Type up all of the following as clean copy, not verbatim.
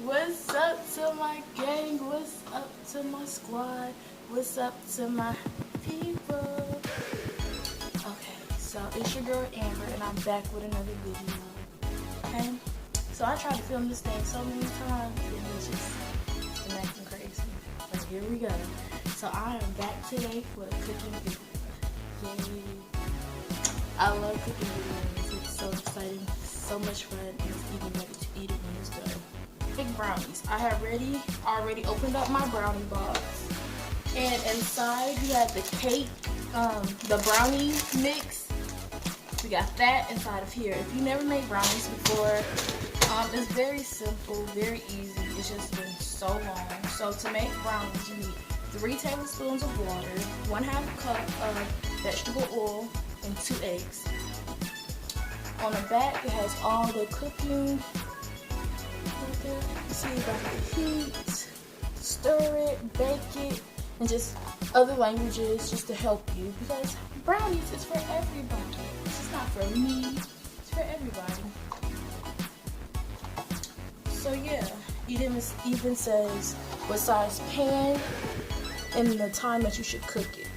What's up to my gang? What's up to my squad? What's up to my people? Okay, so it's your girl Amber, and I'm back with another video. Okay, so I tried to film this thing so many times, and it's just been acting crazy. But here we go. So I am back today for a cooking video. Yay! I love cooking videos. It's so exciting, so much fun, and it's even better to eat it when it's done. Big brownies. I have already opened up my brownie box, and inside we have the cake, the brownie mix. We got that inside of here. If you never made brownies before, it's very simple, very easy. It's just been so long. So to make brownies, you need 3 tablespoons of water, 1/2 cup of vegetable oil, and 2 eggs. On the back, it has all the cooking. You see about the heat, stir it, bake it, and just other languages just to help you, because brownies is for everybody. It's not for me, it's for everybody. So yeah, it even says what size pan and the time that you should cook it.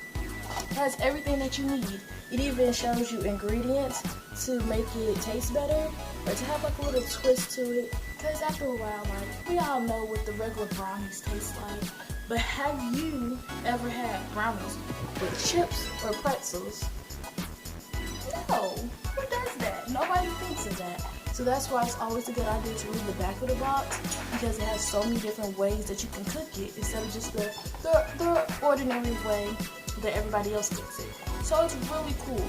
It has everything that you need. It even shows you ingredients to make it taste better, or to have like a little twist to it. Because after a while, like, we all know what the regular brownies taste like. But have you ever had brownies with chips or pretzels? No. Who does that? Nobody thinks of that. So that's why it's always a good idea to read the back of the box, because it has so many different ways that you can cook it instead of just the ordinary way that everybody else cooks it. So it's really cool.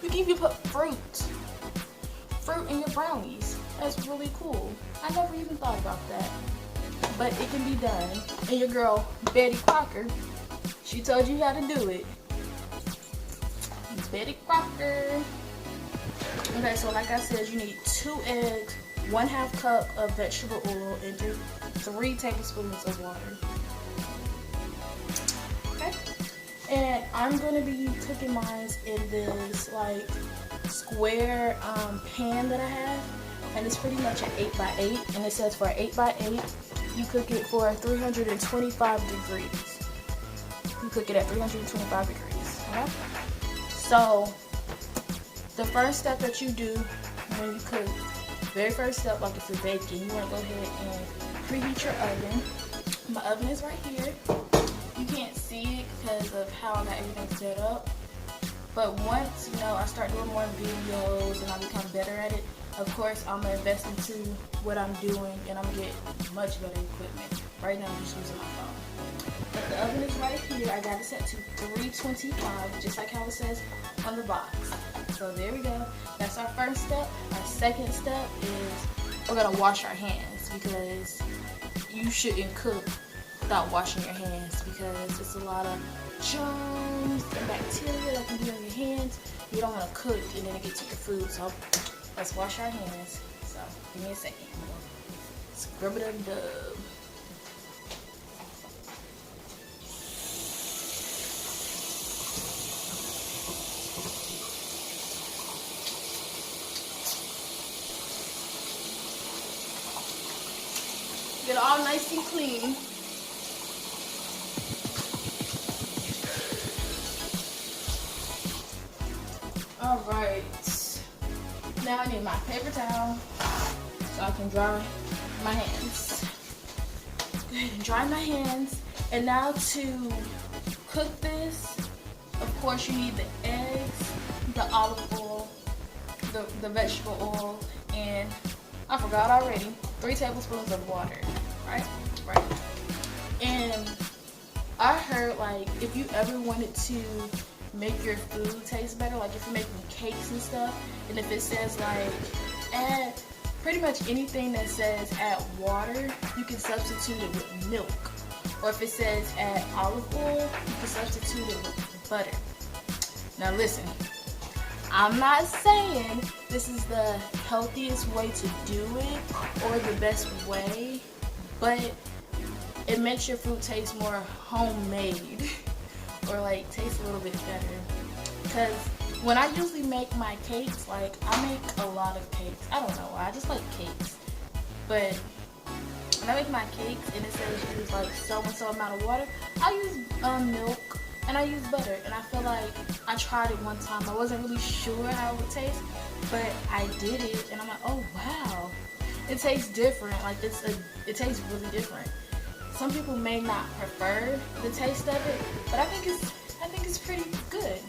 You can even put fruit in your brownies. That's really cool. I never even thought about that, but it can be done. And your girl Betty Crocker, she told you how to do it. Betty Crocker. Okay, so like I said, you need 2 eggs, 1/2 cup of vegetable oil, and 3 tablespoons of water. Okay, and I'm gonna be cooking mine in this like square pan that I have, and it's pretty much an 8x8, and it says for 8x8 you cook it for 325 degrees. You cook it at 325 degrees. Okay? So the first step that you do when you cook, very first step, like if you're baking, you want to go ahead and preheat your oven. My oven is right here. You can't see it because of how I got everything set up. But once, I start doing more videos and I become better at it, of course, I'm going to invest into what I'm doing, and I'm going to get much better equipment. Right now, I'm just using my phone. But the oven is right here. I got it set to 325, just like how it says on the box. So there we go. That's our first step. Our second step is we're going to wash our hands, because you shouldn't cook without washing your hands, because it's a lot of germs and bacteria that can be on your hands. You don't want to cook and then it gets to your food. So let's wash our hands. So give me a second. Scrub it up, dub. Get it all nice and clean. Alright, now I need my paper towel so I can dry my hands. Go ahead and dry my hands. And now to cook this, of course you need the eggs, the olive oil, the vegetable oil, and I forgot already, 3 tablespoons of water, right? And I heard, like, if you ever wanted to make your food taste better, like if you're making cakes and stuff, and if it says like add pretty much anything that says add water, you can substitute it with milk. Or if it says add olive oil, you can substitute it with butter. Now listen, I'm not saying this is the healthiest way to do it or the best way, but it makes your food taste more homemade. Or like taste a little bit better. Because when I usually make my cakes, like I make a lot of cakes. I don't know why, I just like cakes. But when I make my cakes and it says use like so and so amount of water, I use milk and I use butter. And I feel like I tried it one time. I wasn't really sure how it would taste, but I did it and I'm like, oh wow, it tastes different. Like it tastes really different. Some people may not prefer the taste of it, but I think it's pretty good.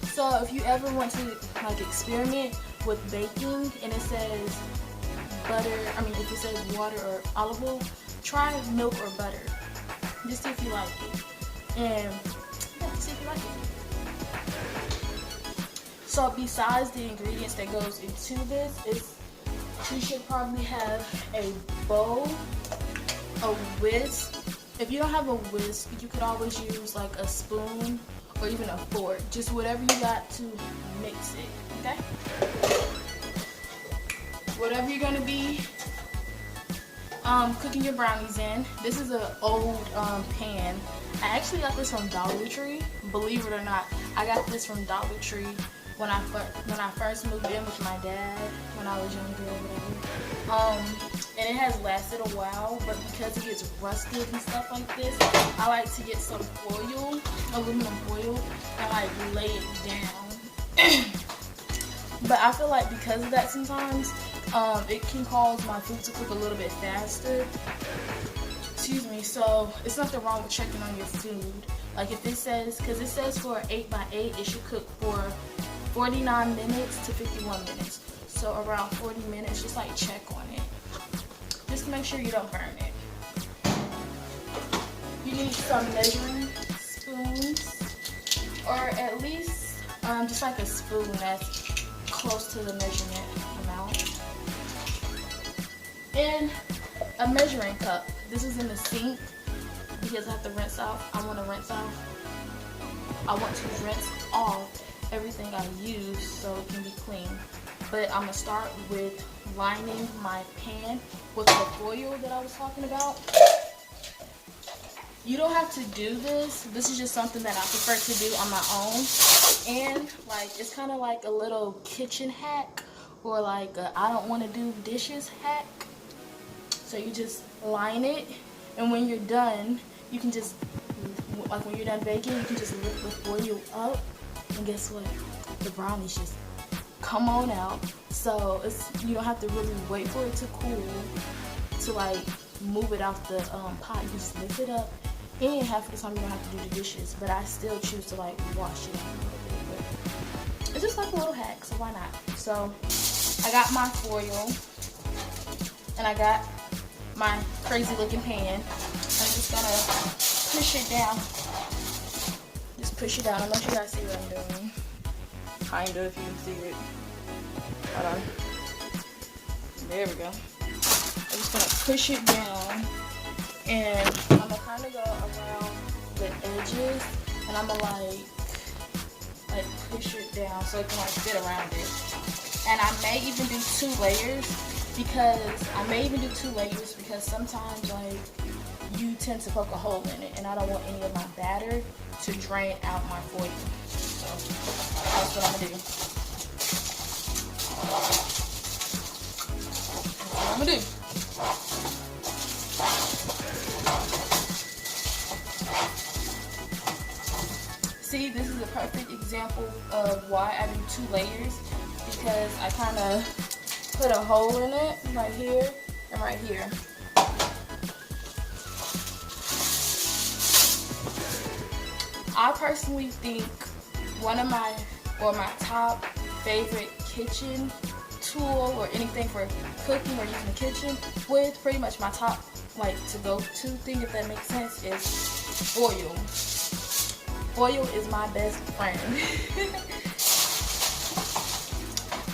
So if you ever want to like experiment with baking and it says if it says water or olive oil, try milk or butter. Just see if you like it. And yeah, see if you like it. So besides the ingredients that goes into this, you should probably have a bowl, a whisk. If you don't have a whisk, you could always use like a spoon or even a fork. Just whatever you got to mix it, okay? Whatever you're gonna be cooking your brownies in. This is an old pan. I actually got this from Dollar Tree. Believe it or not, I got this from Dollar Tree when I first moved in with my dad when I was younger or whatever. And it has lasted a while, but because it gets rusted and stuff like this, I like to get some foil, aluminum foil, and like lay it down. But I feel like because of that sometimes, it can cause my food to cook a little bit faster. Excuse me. So it's nothing wrong with checking on your food. Like if it says, because it says for 8x8, it should cook for 49 minutes to 51 minutes. So around 40 minutes, just like check on it. Just to make sure you don't burn it. You need some measuring spoons, or at least just like a spoon that's close to the measurement amount. And a measuring cup. This is in the sink because I have to rinse off. I want to rinse off everything I use so it can be clean. But I'm going to start with lining my pan with the foil that I was talking about. You don't have to do this. This is just something that I prefer to do on my own. And like it's kind of like a little kitchen hack, or like a I don't want to do dishes hack. So you just line it, and when you're done, you can just, like when you're done baking, you can just lift the foil up, and guess what? The brownies just come on out. So you don't have to really wait for it to cool to like move it out the pot. You just lift it up, and half of the time you don't have to do the dishes. But I still choose to like wash it a little bit. But it's just like a little hack, so why not? So I got my foil, and I got my crazy looking pan. I'm just gonna push it down. Just push it down. I'm not sure you guys see what I'm doing. Kinda, if you can see it. Hold on. There we go. I'm just gonna push it down, and I'm gonna kind of go around the edges, and I'm gonna like push it down so it can like fit around it. And I may even do two layers because sometimes like you tend to poke a hole in it, and I don't want any of my batter to drain out my foil. So that's what I'm gonna do. That's what I'm gonna do. See, this is a perfect example of why I do two layers, because I kind of put a hole in it right here and right here. I personally think one of my top favorite kitchen tool, or anything for cooking or using the kitchen with, pretty much my top like to go to thing, if that makes sense, is foil. Foil is my best friend.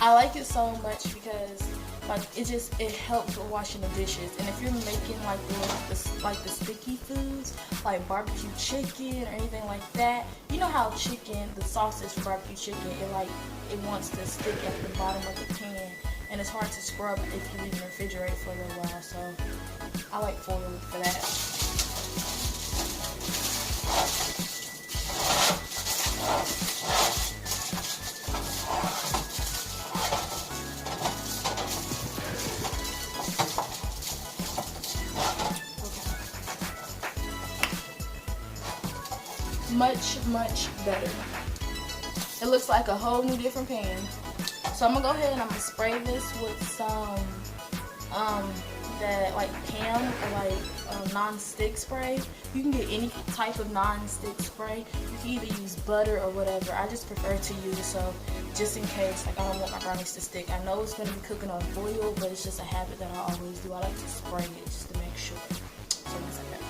I like it so much because like it helps with washing the dishes. And if you're making like the sticky foods like barbecue chicken or anything like that, you know how the sauce is for barbecue chicken, it wants to stick at the bottom of the pan, and it's hard to scrub if you leave it in the refrigerator for a little while. So I like foil for that. much better. It looks like a whole new different pan. So I'm gonna go ahead and I'm gonna spray this with some that like Pam or like non-stick spray. You can get any type of non-stick spray. You can either use butter or whatever. I just prefer to use it, so just in case, like I don't want my brownies to stick. I know it's gonna be cooking on foil, but it's just a habit that I always do. I like to spray it just to make sure. So one second.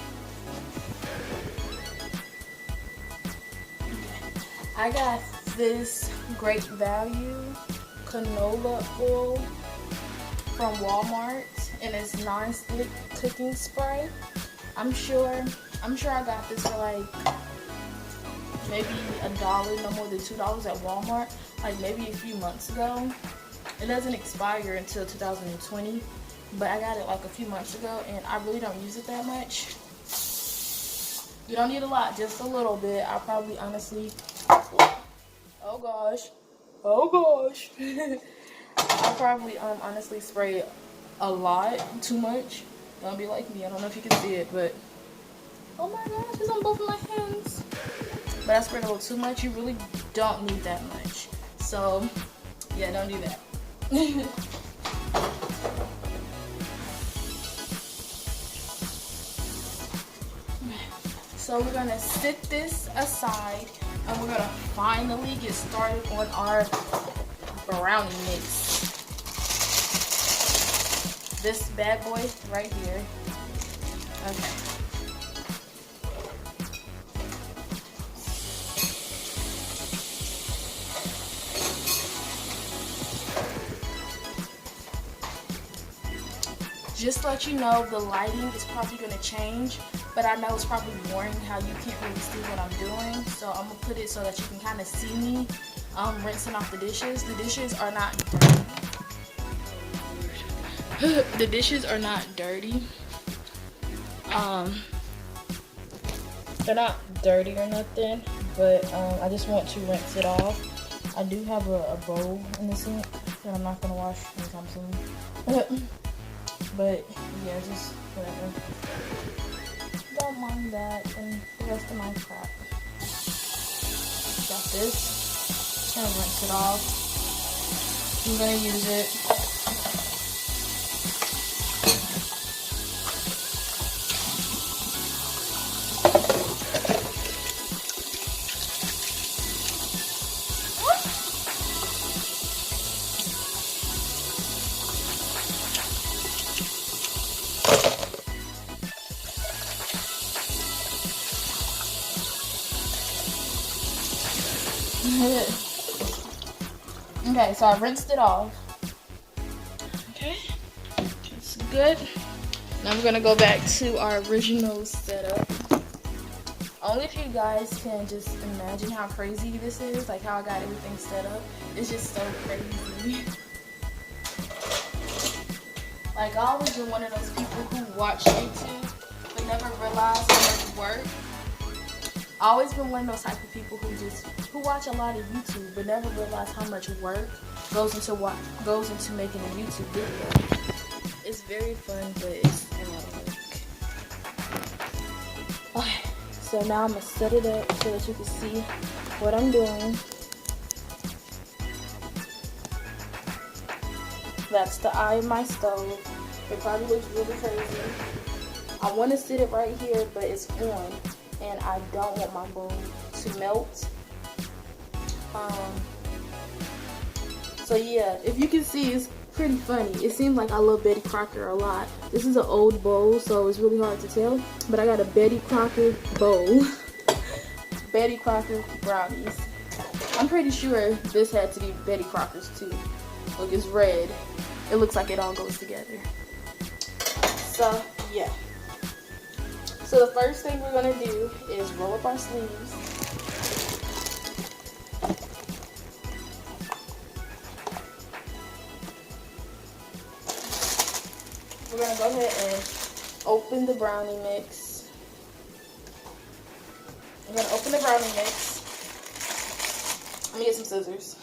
I got this Great Value canola oil from Walmart, and it's non-stick cooking spray. I'm sure I got this for like maybe $1, no more than $2 at Walmart, like maybe a few months ago. It doesn't expire until 2020, but I got it like a few months ago, and I really don't use it that much. You don't need a lot, just a little bit. I'll probably honestly, oh gosh, I'll probably honestly spray a lot, too much. Don't be like me. I don't know if you can see it, but oh my gosh, it's on both of my hands. But I sprayed a little too much. You really don't need that much. So yeah, don't do that. So we're gonna sit this aside, and we're gonna finally get started on our brownie mix. This bad boy right here. Okay. Just to let you know, the lighting is probably going to change, but I know it's probably boring how you can't really see what I'm doing. So I'm going to put it so that you can kind of see me rinsing off the dishes. The dishes are not dirty. The dishes are not dirty. They're not dirty or nothing, but I just want to rinse it off. I do have a bowl in the sink that I'm not going to wash anytime soon. But yeah, just whatever. Don't mind that and the rest of my crap. Got this. Just gonna rinse it off. I'm gonna use it. Okay, so I rinsed it off. Okay, it's good. Now we're gonna go back to our original setup. Only if you guys can just imagine how crazy this is, like how I got everything set up. It's just so crazy. Like, I always been one of those people who watch YouTube but never realize how much work. I always been one of those type of people who watch a lot of YouTube but never realize how much work goes into making a YouTube video. It's very fun, but it's a lot of work. Okay, so now I'm gonna set it up so that you can see what I'm doing. That's the eye of my stove. It probably looks really crazy. I want to sit it right here, but it's on, and I don't want my bowl to melt. So yeah, if you can see, it's pretty funny. It seems like I love Betty Crocker a lot. This is an old bowl, so it's really hard to tell, but I got a Betty Crocker bowl. Betty Crocker brownies. I'm pretty sure this had to be Betty Crocker's too. Look, it's red. It looks like it all goes together. So yeah. So the first thing we're gonna do is roll up our sleeves. We're gonna go ahead and open the brownie mix. I'm gonna open the brownie mix. Let me get some scissors.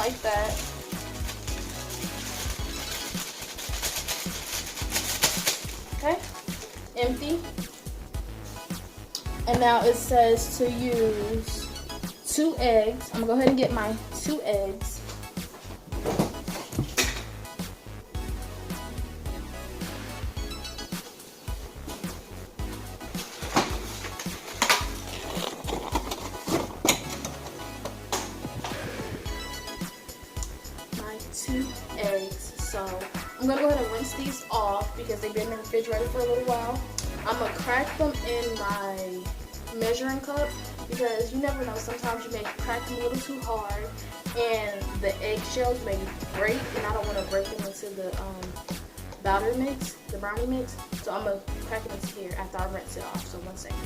like that. Okay, empty. And now it says to use 2 eggs. I'm gonna go ahead and get my 2 eggs. My 2 eggs. So I'm gonna go ahead and rinse these off because they've been in the refrigerator for a little while. I'm gonna crack them in my measuring cup because you never know, sometimes you may crack them a little too hard and the eggshells may break, and I don't want to break them into the batter mix, the brownie mix. So I'm gonna crack them into here after I rinse it off. So 1 second.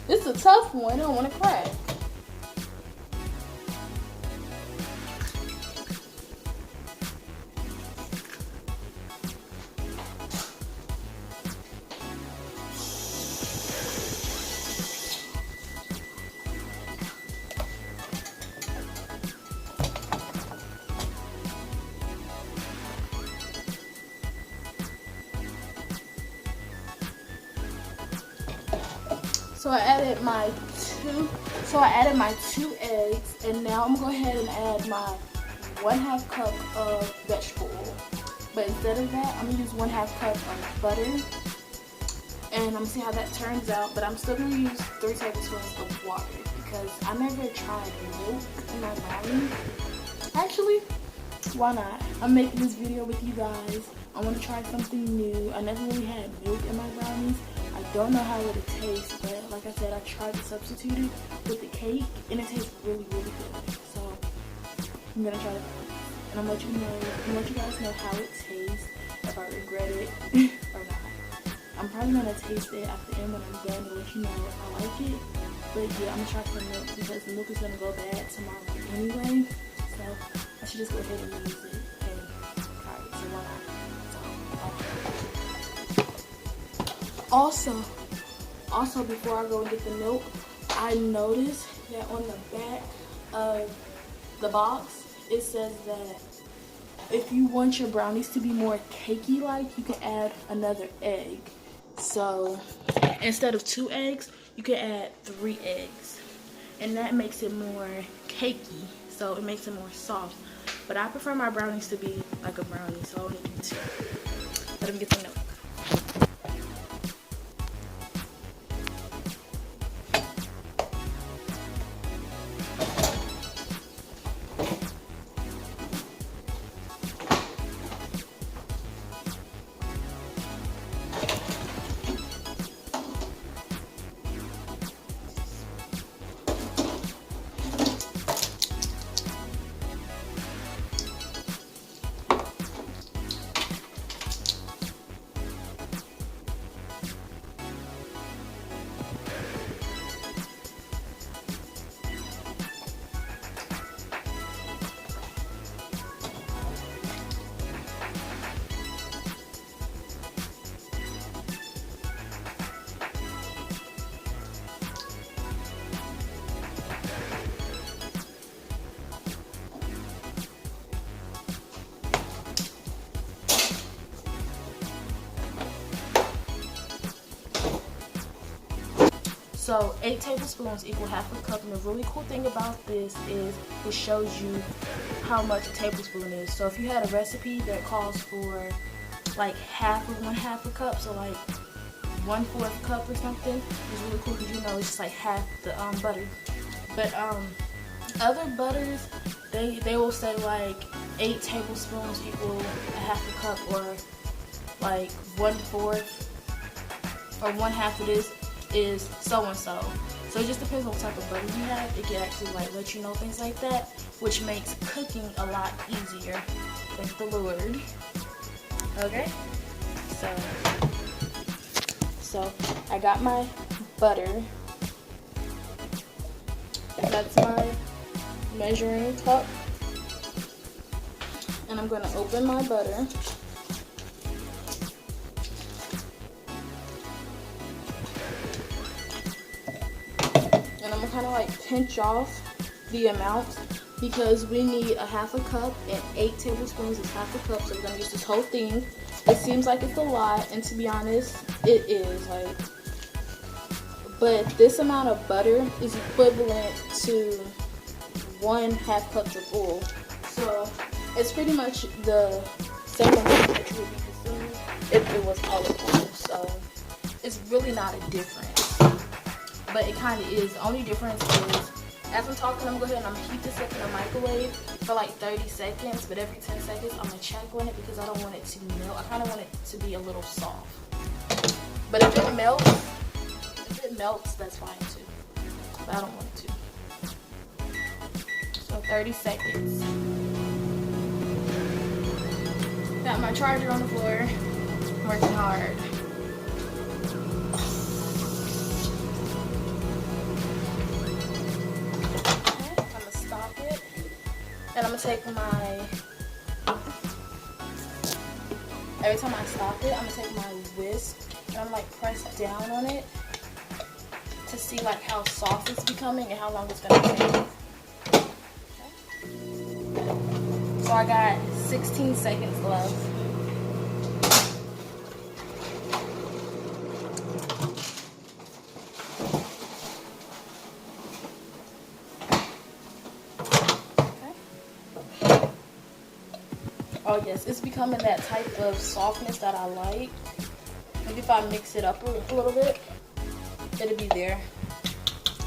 This is a tough one. I don't want to crack. So I added my 2 eggs, and now I'm gonna go ahead and add my 1/2 cup of vegetable oil. But instead of that, I'm gonna use 1/2 cup of butter, and I'm gonna see how that turns out. But I'm still gonna use 3 tablespoons of water because I never tried milk in my brownies. Actually, why not? I'm making this video with you guys. I want to try something new. I never really had milk in my brownies. I don't know how it would taste, but like I said, I tried to substitute it with the cake, and it tastes really, really good. So I'm gonna try it, and I'm gonna let you guys know how it tastes, if I regret it or not. I'm probably gonna taste it at the end when I'm done to let you know if I like it. But yeah, I'm gonna try some milk because the milk is gonna go bad tomorrow anyway. So I should just go ahead and use it and try it. So why not? Also, before I go and get the milk, I noticed that on the back of the box, it says that if you want your brownies to be more cakey-like, you can add another egg. So instead of 2 eggs, you can add 3 eggs. And that makes it more cakey, so it makes it more soft. But I prefer my brownies to be like a brownie, so I'll need 2. Let me get the milk. So 8 tablespoons equal 1/2 cup, and the really cool thing about this is it shows you how much a tablespoon is. So if you had a recipe that calls for like half of 1/2 cup, so like 1/4 cup or something is really cool because, you know, it's just like half the butter. But other butters, they will say like 8 tablespoons equal a half a cup, or like 1/4 or 1/2 of this is so and so. So it just depends on what type of butter you have. It can actually like let you know things like that, which makes cooking a lot easier. Thank the Lord. Okay, so I got my butter. That's my measuring cup, and I'm going to open my butter. And I'm going to kind of like pinch off the amount, because we need a half a cup, and 8 tablespoons is half a cup, so we're going to use this whole thing. It seems like it's a lot, and to be honest, it is. Like, but this amount of butter is equivalent to 1/2 cup of oil. So it's pretty much the same amount that you would be consuming if it was olive oil. So it's really not a difference, but it kind of is. The only difference is, as I'm talking, I'm going to go ahead and I'm going to heat this up in the microwave for like 30 seconds, but every 10 seconds I'm going to check on it because I don't want it to melt. I kind of want it to be a little soft. But if it melts, that's fine too. But I don't want it to. So 30 seconds. Got my charger on the floor. Working hard. And I'm gonna take my, every time I stop it, I'm gonna take my whisk and I'm like press down on it to see like how soft it's becoming and how long it's gonna take. Okay. So I got 16 seconds left. Oh yes, it's becoming that type of softness that I like. Maybe if I mix it up a little bit, it'll be there.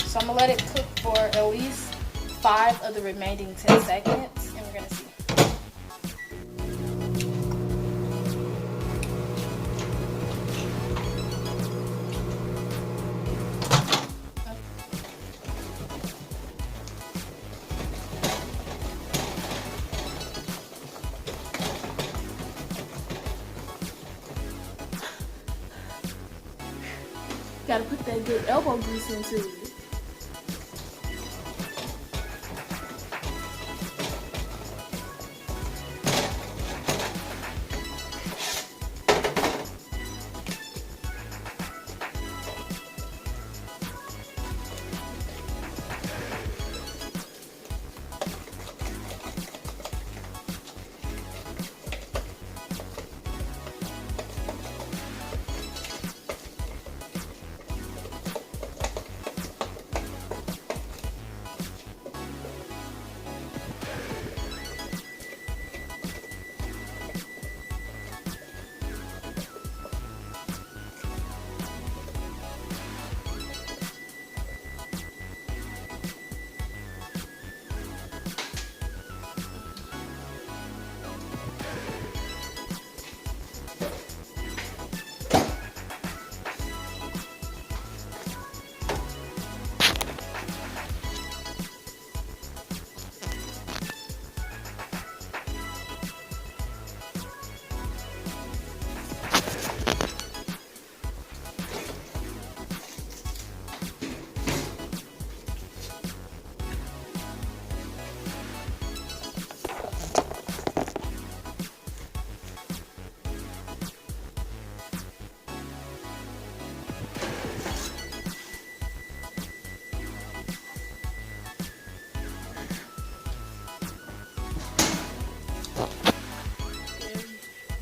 So I'm gonna let it cook for at least 5 of the remaining 10 seconds, and we're gonna see. Gotta put that good elbow grease into it.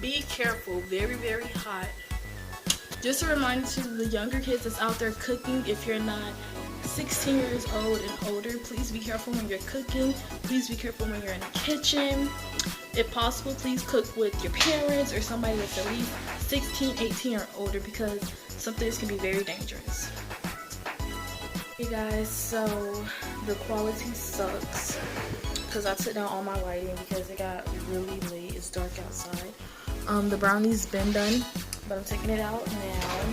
Be careful, very, very hot. Just a reminder to the younger kids that's out there cooking, if you're not 16 years old and older, please be careful when you're cooking. Please be careful when you're in the kitchen. If possible, please cook with your parents or somebody that's at least 16, 18 or older, because some things can be very dangerous. Hey guys, so the quality sucks because I took down all my lighting because it got really late. It's dark outside. The brownie's been done, but I'm taking it out now.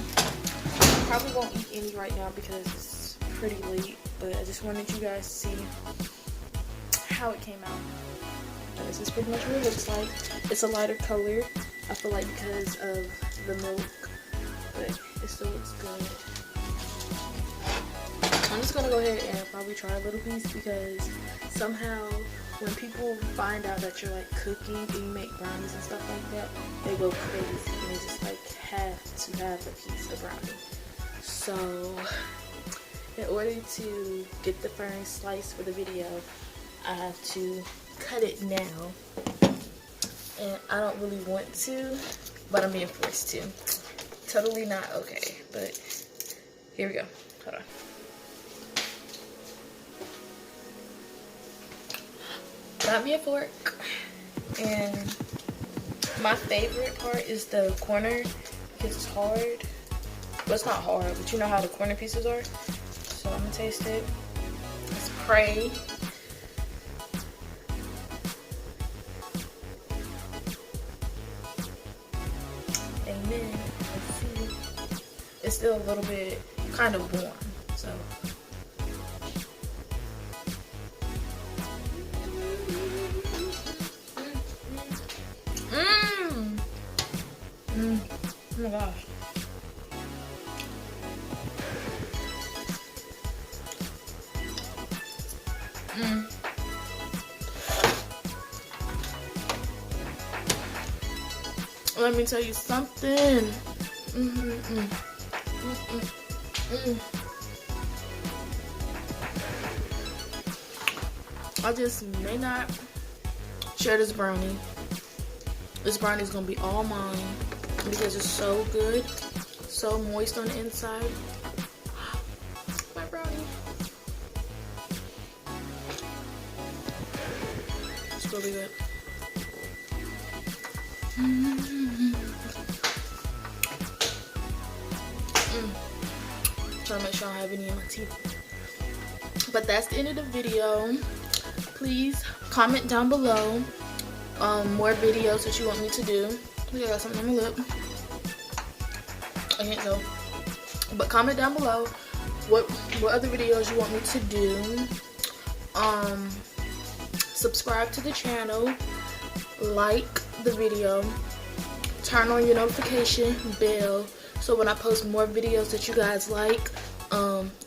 Probably won't eat any right now because it's pretty late, but I just wanted you guys to see how it came out. This is pretty much what it looks like. It's a lighter color, I feel like, because of the milk, but it still looks good. I'm just gonna go ahead and probably try a little piece because somehow when people find out that you're like cooking and you make brownies and stuff like that, they go crazy and they just like have to have a piece of brownie. So in order to get the first slice for the video, I have to cut it now, and I don't really want to, but I'm being forced to. Totally not okay, but here we go. Hold on. Got me a fork, and my favorite part is the corner because it's hard. Well, it's not hard, but you know how the corner pieces are. So I'm gonna taste it. Let's pray. Amen. Let's see. It's still a little bit kind of warm, so. Oh my gosh. Let me tell you something. I just may not share this brownie. This brownie is gonna be all mine because it's so good, so moist on the inside. My brownie. It's really good. Trying to make sure I don't have any in my teeth. But that's the end of the video. Please comment down below more videos that you want me to do. I got something on my lip. I can't tell. But comment down below what other videos you want me to do. Subscribe to the channel. Like the video. Turn on your notification bell so when I post more videos that you guys like,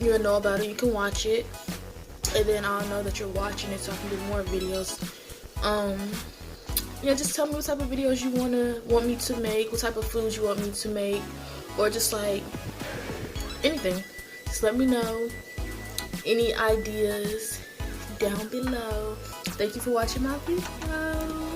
you'll know about it. You can watch it, and then I'll know that you're watching it so I can do more videos. Yeah, just tell me what type of videos you want me to make, what type of foods you want me to make, or just like anything. Just let me know any ideas down below. Thank you for watching my video.